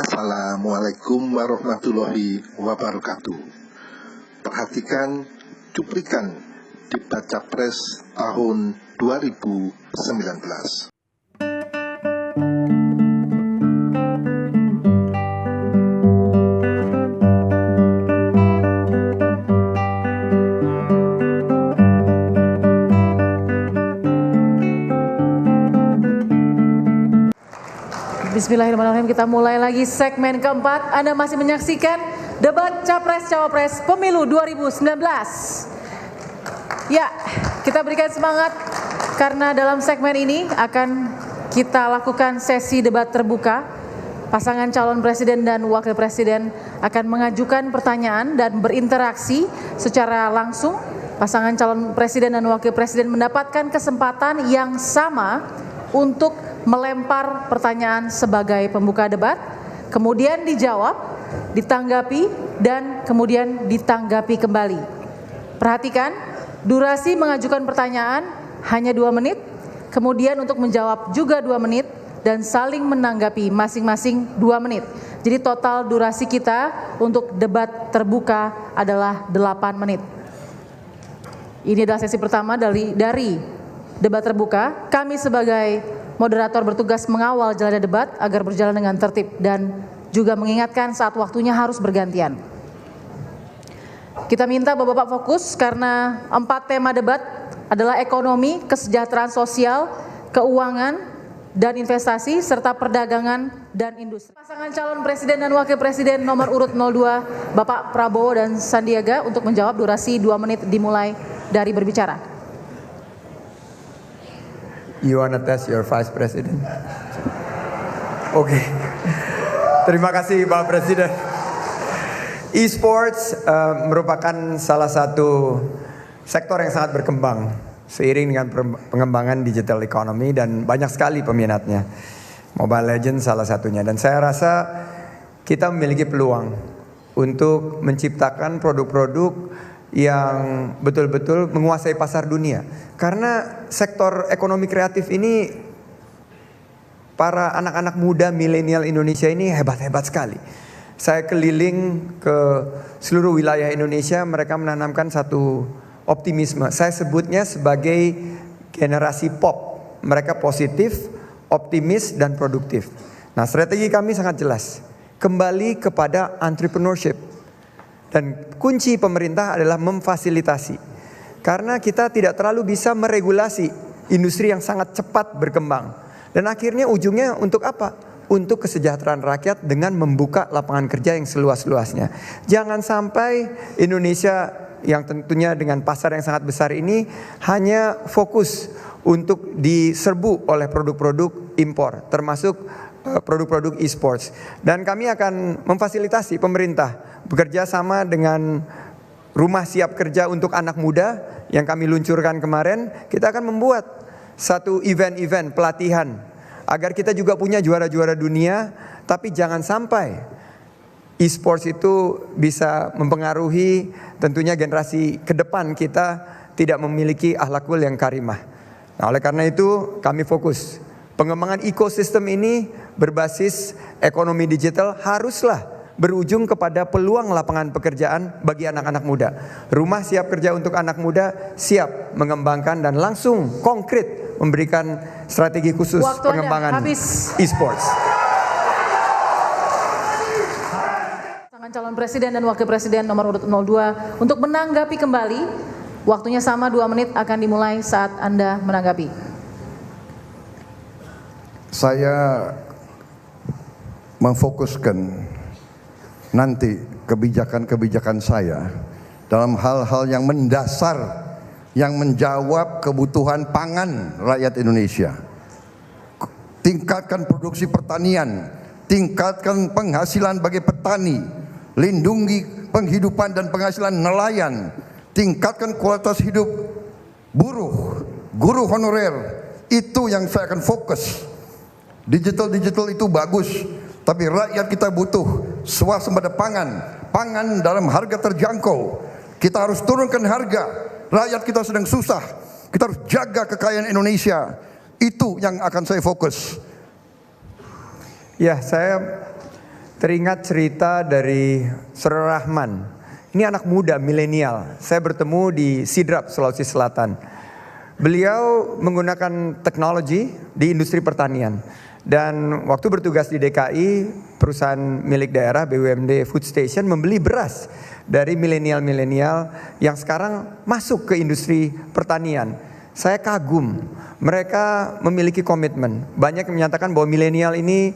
Assalamualaikum warahmatullahi wabarakatuh. Perhatikan cuplikan debat Capres tahun 2019. Bismillahirrahmanirrahim, kita mulai lagi segmen keempat. Anda masih menyaksikan debat Capres-Cawapres Pemilu 2019. Ya, kita berikan semangat karena dalam segmen ini akan kita lakukan sesi debat terbuka. Pasangan calon presiden dan wakil presiden akan mengajukan pertanyaan dan berinteraksi secara langsung. Pasangan calon presiden dan wakil presiden mendapatkan kesempatan yang sama untuk melempar pertanyaan sebagai pembuka debat, kemudian dijawab, ditanggapi, dan kemudian ditanggapi kembali. Perhatikan, durasi mengajukan pertanyaan hanya 2 menit, kemudian untuk menjawab juga 2 menit, dan saling menanggapi masing-masing 2 menit. Jadi total durasi kita untuk debat terbuka adalah 8 menit. Ini adalah sesi pertama dari debat terbuka. Kami sebagai moderator bertugas mengawal jalannya debat agar berjalan dengan tertib dan juga mengingatkan saat waktunya harus bergantian. Kita minta Bapak-Bapak fokus karena 4 tema debat adalah ekonomi, kesejahteraan sosial, keuangan, dan investasi, serta perdagangan dan industri. Pasangan calon presiden dan wakil presiden nomor urut 02, Bapak Prabowo dan Sandiaga, untuk menjawab. Durasi 2 menit dimulai dari berbicara. You wanna test your vice president? Oke. Terima kasih Pak Presiden. E-sports merupakan salah satu sektor yang sangat berkembang seiring dengan pengembangan digital economy dan banyak sekali peminatnya. Mobile Legends salah satunya, dan saya rasa kita memiliki peluang untuk menciptakan produk-produk yang betul-betul menguasai pasar dunia. Karena sektor ekonomi kreatif ini, para anak-anak muda milenial Indonesia ini hebat-hebat sekali. Saya keliling ke seluruh wilayah Indonesia, mereka menanamkan satu optimisme. Saya sebutnya sebagai generasi pop. Mereka positif, optimis, dan produktif. Nah, strategi kami sangat jelas. Kembali kepada entrepreneurship. Dan kunci pemerintah adalah memfasilitasi. Karena kita tidak terlalu bisa meregulasi industri yang sangat cepat berkembang. Dan akhirnya ujungnya untuk apa? Untuk kesejahteraan rakyat dengan membuka lapangan kerja yang seluas-luasnya. Jangan sampai Indonesia yang tentunya dengan pasar yang sangat besar ini hanya fokus untuk diserbu oleh produk-produk impor, termasuk produk-produk e-sports. Dan kami akan memfasilitasi pemerintah bekerja sama dengan Rumah Siap Kerja untuk Anak Muda yang kami luncurkan kemarin. Kita akan membuat satu event-event pelatihan agar kita juga punya juara-juara dunia. Tapi jangan sampai e-sports itu bisa mempengaruhi tentunya generasi ke depan kita tidak memiliki akhlakul yang karimah. Nah, oleh karena itu kami fokus pengembangan ekosistem ini berbasis ekonomi digital haruslah berujung kepada peluang lapangan pekerjaan bagi anak-anak muda. Rumah Siap Kerja untuk Anak Muda siap mengembangkan dan langsung konkret memberikan strategi khusus pengembangan e-sports. Pasangan calon presiden dan wakil presiden nomor urut 02 untuk menanggapi kembali. Waktunya sama, 2 menit akan dimulai saat Anda menanggapi. Saya memfokuskan nanti kebijakan-kebijakan saya dalam hal-hal yang mendasar, yang menjawab kebutuhan pangan rakyat Indonesia. Tingkatkan produksi pertanian, tingkatkan penghasilan bagi petani, lindungi penghidupan dan penghasilan nelayan, tingkatkan kualitas hidup buruh, guru honorer. Itu yang saya akan fokus. Digital itu bagus, tapi rakyat kita butuh swasembada pangan dalam harga terjangkau. Kita harus turunkan harga. Rakyat kita sedang susah. Kita harus jaga kekayaan Indonesia. Itu yang akan saya fokus. Ya, saya teringat cerita dari Saudara Rahman. Ini anak muda milenial. Saya bertemu di Sidrap, Sulawesi Selatan. Beliau menggunakan teknologi di industri pertanian. Dan waktu bertugas di DKI, perusahaan milik daerah BUMD Food Station membeli beras dari milenial-milenial yang sekarang masuk ke industri pertanian. Saya kagum, mereka memiliki komitmen. Banyak yang menyatakan bahwa milenial ini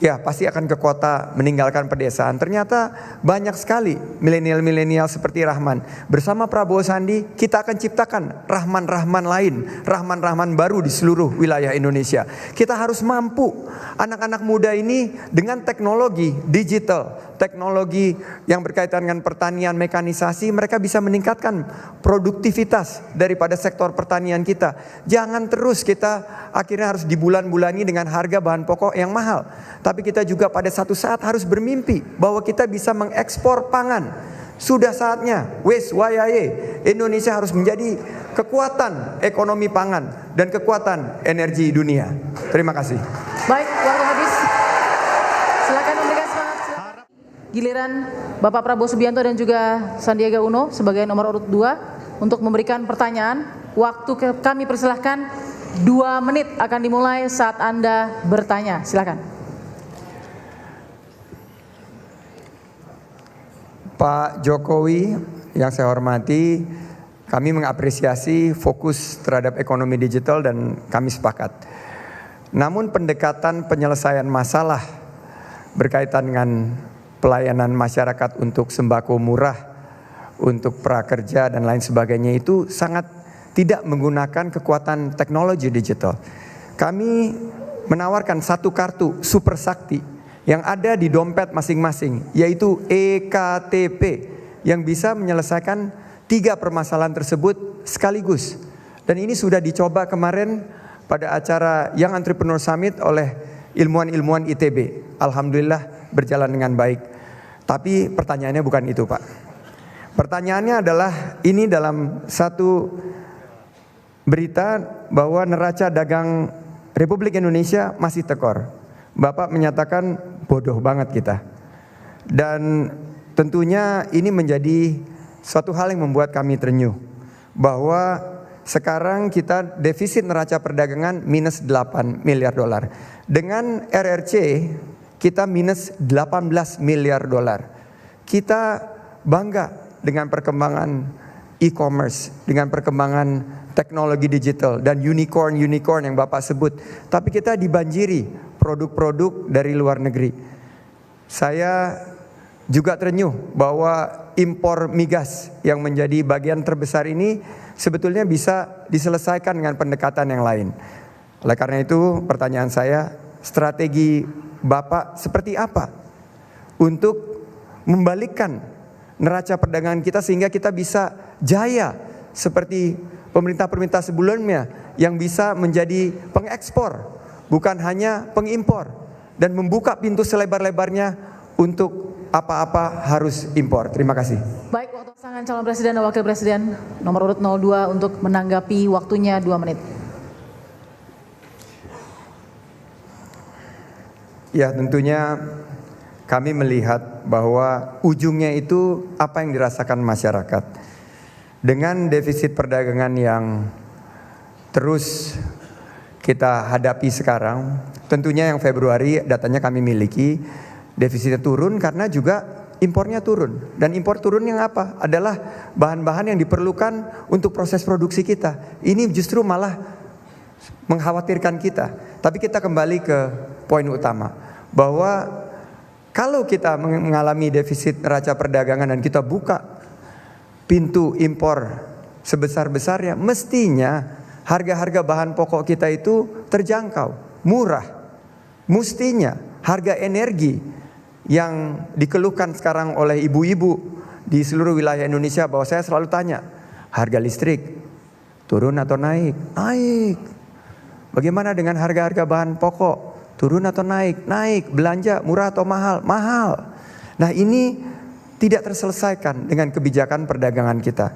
ya pasti akan ke kota meninggalkan pedesaan. Ternyata banyak sekali milenial-milenial seperti Rahman. Bersama Prabowo Sandi kita akan ciptakan Rahman-Rahman lain, Rahman-Rahman baru di seluruh wilayah Indonesia. Kita harus mampu anak-anak muda ini dengan teknologi digital, teknologi yang berkaitan dengan pertanian, mekanisasi, mereka bisa meningkatkan produktivitas daripada sektor pertanian kita. Jangan terus kita akhirnya harus dibulan-bulani dengan harga bahan pokok yang mahal. Tapi kita juga pada satu saat harus bermimpi bahwa kita bisa mengekspor pangan. Sudah saatnya, wes wayahe, Indonesia harus menjadi kekuatan ekonomi pangan dan kekuatan energi dunia. Terima kasih. Baik, waktu habis. Silakan memberikan semangat. Giliran Bapak Prabowo Subianto dan juga Sandiaga Uno sebagai nomor urut 2 untuk memberikan pertanyaan. Waktu kami persilahkan 2 menit akan dimulai saat Anda bertanya. Silakan. Pak Jokowi yang saya hormati, kami mengapresiasi fokus terhadap ekonomi digital dan kami sepakat. Namun pendekatan penyelesaian masalah berkaitan dengan pelayanan masyarakat untuk sembako murah, untuk prakerja dan lain sebagainya itu sangat tidak menggunakan kekuatan teknologi digital. Kami menawarkan satu kartu super sakti yang ada di dompet masing-masing, yaitu eKTP yang bisa menyelesaikan 3 permasalahan tersebut sekaligus. Dan ini sudah dicoba kemarin pada acara Young Entrepreneur Summit oleh ilmuwan-ilmuwan ITB. Alhamdulillah berjalan dengan baik. Tapi pertanyaannya bukan itu, Pak. Pertanyaannya adalah ini dalam satu berita bahwa neraca dagang Republik Indonesia masih tekor. Bapak menyatakan bodoh banget kita. Dan tentunya ini menjadi suatu hal yang membuat kami terenyuh. Bahwa sekarang kita defisit neraca perdagangan minus 8 miliar dolar. Dengan RRC kita minus 18 miliar dolar. Kita bangga dengan perkembangan e-commerce, dengan perkembangan teknologi digital dan unicorn yang Bapak sebut. Tapi kita dibanjiri produk-produk dari luar negeri. Saya juga terenyuh bahwa impor migas yang menjadi bagian terbesar ini sebetulnya bisa diselesaikan dengan pendekatan yang lain. Oleh karena itu pertanyaan saya, strategi Bapak seperti apa untuk membalikkan neraca perdagangan kita sehingga kita bisa jaya seperti pemerintah-pemerintah sebelumnya yang bisa menjadi pengekspor bukan hanya pengimpor dan membuka pintu selebar-lebarnya untuk apa-apa harus impor. Terima kasih. Baik, waktu pasangan calon presiden dan wakil presiden nomor urut 02 untuk menanggapi, waktunya 2 menit. Ya, tentunya kami melihat bahwa ujungnya itu apa yang dirasakan masyarakat. Dengan defisit perdagangan yang terus kita hadapi sekarang, tentunya yang Februari datanya kami miliki, defisitnya turun karena juga impornya turun. Dan impor turun yang apa? Adalah bahan-bahan yang diperlukan untuk proses produksi kita. Ini justru malah mengkhawatirkan kita. Tapi kita kembali ke poin utama, bahwa kalau kita mengalami defisit neraca perdagangan dan kita buka pintu impor sebesar-besarnya, mestinya harga-harga bahan pokok kita itu terjangkau, murah. Mestinya harga energi yang dikeluhkan sekarang oleh ibu-ibu di seluruh wilayah Indonesia, bahwa saya selalu tanya, harga listrik turun atau naik? Naik. Bagaimana dengan harga-harga bahan pokok? Turun atau naik? Naik. Belanja murah atau mahal? Mahal. Nah, ini tidak terselesaikan dengan kebijakan perdagangan kita.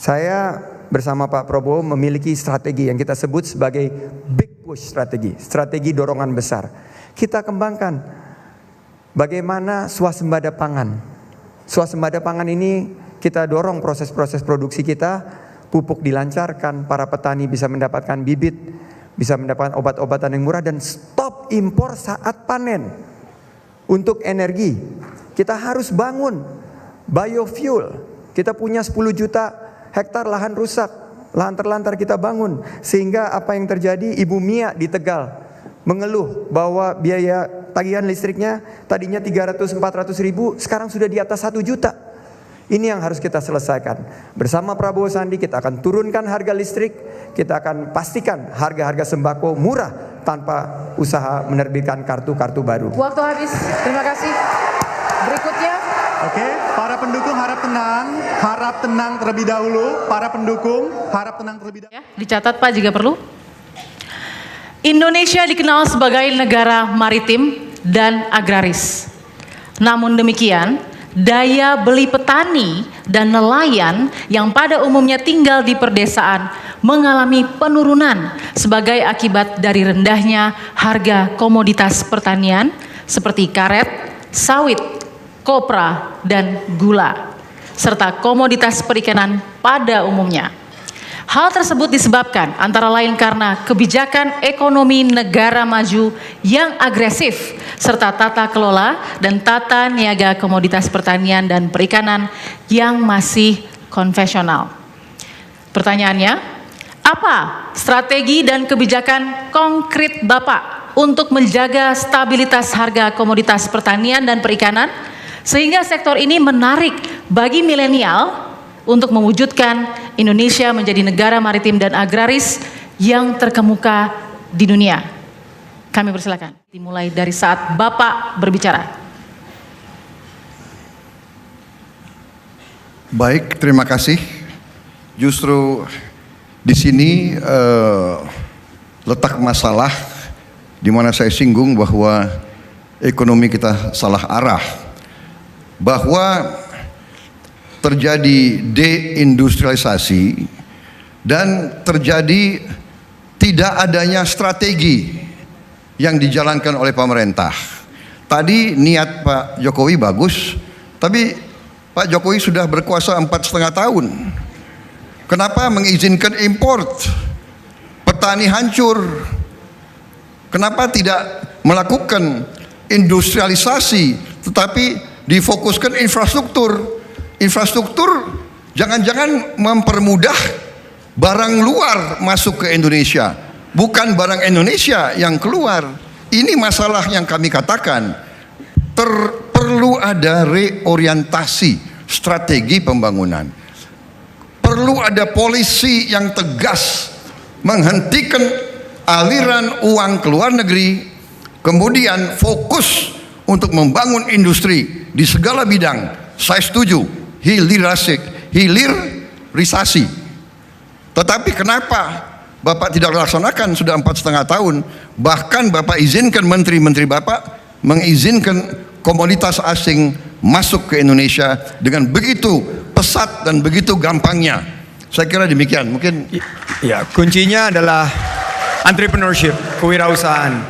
Saya bersama Pak Prabowo memiliki strategi yang kita sebut sebagai big push strategi, strategi dorongan besar. Kita kembangkan bagaimana swasembada pangan. Swasembada pangan ini kita dorong proses-proses produksi kita, pupuk dilancarkan, para petani bisa mendapatkan bibit, bisa mendapatkan obat-obatan yang murah, dan stop impor saat panen. Untuk energi, kita harus bangun biofuel. Kita punya 10 juta hektar lahan rusak, lahan terlantar kita bangun. Sehingga apa yang terjadi, Ibu Mia di Tegal mengeluh bahwa biaya tagihan listriknya tadinya 300-400 ribu, sekarang sudah di atas 1 juta. Ini yang harus kita selesaikan. Bersama Prabowo Sandi kita akan turunkan harga listrik, kita akan pastikan harga-harga sembako murah tanpa usaha menerbitkan kartu-kartu baru. Waktu habis, terima kasih. Berikutnya. Oke, para pendukung harap tenang terlebih dahulu. Para pendukung harap tenang terlebih dahulu. Ya, dicatat Pak jika perlu. Indonesia dikenal sebagai negara maritim dan agraris. Namun demikian, daya beli petani dan nelayan yang pada umumnya tinggal di perdesaan mengalami penurunan sebagai akibat dari rendahnya harga komoditas pertanian seperti karet, sawit, kopra, dan gula, serta komoditas perikanan pada umumnya. Hal tersebut disebabkan antara lain karena kebijakan ekonomi negara maju yang agresif serta tata kelola dan tata niaga komoditas pertanian dan perikanan yang masih konvensional. Pertanyaannya, apa strategi dan kebijakan konkret Bapak untuk menjaga stabilitas harga komoditas pertanian dan perikanan sehingga sektor ini menarik bagi milenial untuk mewujudkan Indonesia menjadi negara maritim dan agraris yang terkemuka di dunia? Kami persilakan. Dimulai dari saat Bapak berbicara. Baik, terima kasih. Justru di sini letak masalah di mana saya singgung bahwa ekonomi kita salah arah, bahwa terjadi deindustrialisasi dan terjadi tidak adanya strategi yang dijalankan oleh pemerintah. Tadi niat Pak Jokowi bagus, tapi Pak Jokowi sudah berkuasa 4,5 tahun. Kenapa mengizinkan import? Petani hancur. Kenapa tidak melakukan industrialisasi tetapi difokuskan infrastruktur? Infrastruktur jangan-jangan mempermudah barang luar masuk ke Indonesia, bukan barang Indonesia yang keluar. Ini masalah yang kami katakan. Perlu ada reorientasi strategi pembangunan. Perlu ada polisi yang tegas menghentikan aliran uang ke luar negeri, kemudian fokus untuk membangun industri di segala bidang. Saya setuju. Hilirisasi. Tetapi kenapa Bapak tidak laksanakan sudah 4,5 tahun? Bahkan Bapak izinkan menteri-menteri Bapak mengizinkan komoditas asing masuk ke Indonesia dengan begitu pesat dan begitu gampangnya. Saya kira demikian. Mungkin ya, kuncinya adalah entrepreneurship, kewirausahaan,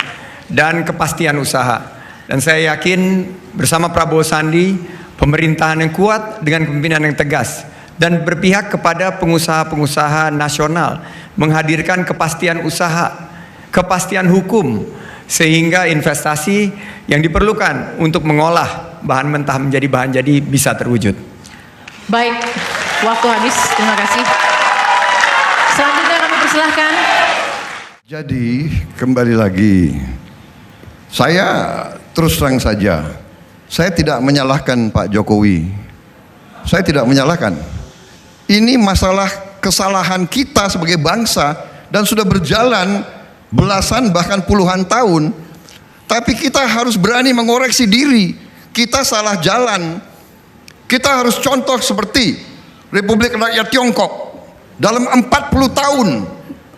dan kepastian usaha. Dan saya yakin bersama Prabowo Sandi, pemerintahan yang kuat dengan kepemimpinan yang tegas dan berpihak kepada pengusaha-pengusaha nasional, menghadirkan kepastian usaha, kepastian hukum, sehingga investasi yang diperlukan untuk mengolah bahan mentah menjadi bahan jadi bisa terwujud. Baik, waktu habis. Terima kasih. Selanjutnya kami persilahkan. jadi kembali lagi, saya terus terang saja, saya tidak menyalahkan Pak Jokowi. Saya tidak menyalahkan. Ini masalah kesalahan kita sebagai bangsa dan sudah berjalan belasan bahkan puluhan tahun. Tapi kita harus berani mengoreksi diri. Kita salah jalan. Kita harus contoh seperti Republik Rakyat Tiongkok. Dalam 40 tahun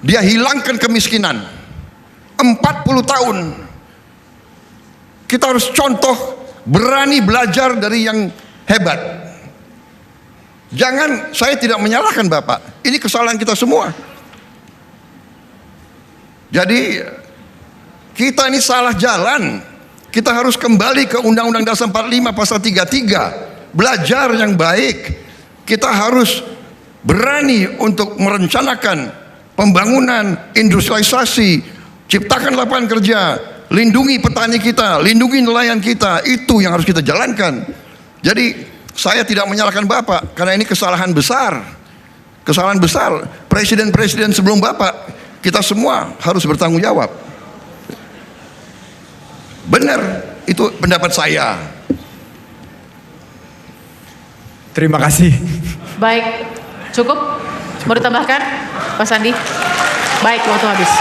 dia hilangkan kemiskinan. 40 tahun. Kita harus contoh, berani belajar dari yang hebat. Jangan, saya tidak menyalahkan Bapak. Ini kesalahan kita semua. Jadi kita ini salah jalan. Kita harus kembali ke Undang-Undang Dasar 45 pasal 33. Belajar yang baik. Kita harus berani untuk merencanakan pembangunan, industrialisasi, ciptakan lapangan kerja, lindungi petani kita, lindungi nelayan kita. Itu yang harus kita jalankan. Jadi saya tidak menyalahkan Bapak karena ini kesalahan besar. Kesalahan besar. Presiden-presiden sebelum Bapak, kita semua harus bertanggung jawab. Benar, itu pendapat saya. Terima kasih. Baik, cukup? Mau ditambahkan, Pak Sandi? Baik, waktu habis.